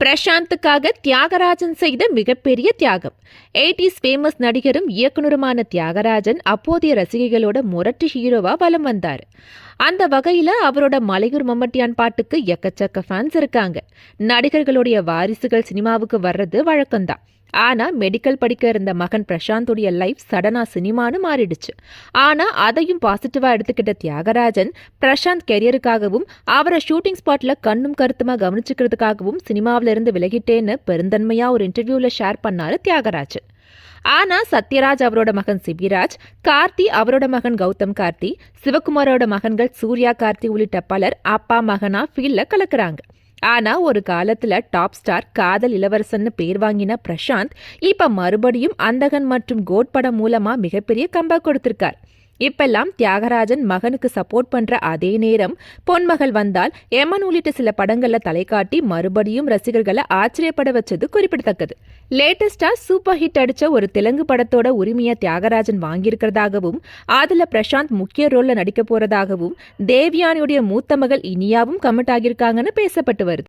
பிரசாந்துக்காக தியாகராஜன் செய்த மிகப்பெரிய தியாகம். 80s ஃபேமஸ் நடிகரும் இயக்குனருமான தியாகராஜன் அப்போதைய ரசிகைகளோட முரட்டு ஹீரோவா வலம் வந்தார். அந்த வகையில அவரோட மலையூர் மம்மட்டியான் பாட்டுக்கு எக்கச்சக்க ஃபேன்ஸ் இருக்காங்க. நடிகர்களுடைய வாரிசுகள் சினிமாவுக்கு வர்றது வழக்கம்தான். ஆனா மெடிக்கல் படிக்க இருந்த மகன் பிரசாந்துடைய லைஃப் சடனா சினிமான்னு மாறிடுச்சு. ஆனா அதையும் பாசிட்டிவா எடுத்துக்கிட்ட தியாகராஜன் பிரசாந்த் கெரியருக்காகவும் அவரை ஷூட்டிங் ஸ்பாட்ல கண்ணும் கருத்துமா கவனிச்சுக்கிறதுக்காகவும் சினிமாவில இருந்து விலகிட்டேன்னு பெருந்தன்மையா ஒரு இன்டர்வியூல ஷேர் பண்ணாரு தியாகராஜன். ஆனா சத்யராஜ் அவரோட மகன் சிபிராஜ், கார்த்தி அவரோட மகன் கௌதம் கார்த்தி, சிவகுமாரோட மகன்கள் சூர்யா கார்த்தி உள்ளிட்ட பலர் அப்பா மகனா ஃபீல்ட்ல கலக்குறாங்க. ஆனா ஒரு காலத்துல டாப் ஸ்டார் காதல் இளவரசன்னு பேர் வாங்கின பிரசாந்த் இப்ப மறுபடியும் அந்தகன் மற்றும் கோட் படம் மூலமா மிகப்பெரிய கம்பேக் கொடுத்திருக்கார். இப்பெல்லாம் தியாகராஜன் மகனுக்கு சப்போர்ட் பண்ற அதே நேரம் பொன்மகள் வந்தால், எமன் உள்ளிட்ட சில படங்கள்ல தலை காட்டி மறுபடியும் ரசிகர்களை ஆச்சரியப்பட வச்சது குறிப்பிடத்தக்கது. லேட்டஸ்டா சூப்பர் ஹிட் அடிச்ச ஒரு தெலுங்கு படத்தோட உரிமையை தியாகராஜன் வாங்கியிருக்கிறதாகவும் அதுல பிரசாந்த் முக்கிய ரோல்ல நடிக்க போறதாகவும் தேவ்யானியுடைய மூத்த மகள் இனியாவும் கமிட் ஆகியிருக்காங்கன்னு பேசப்பட்டு வருது.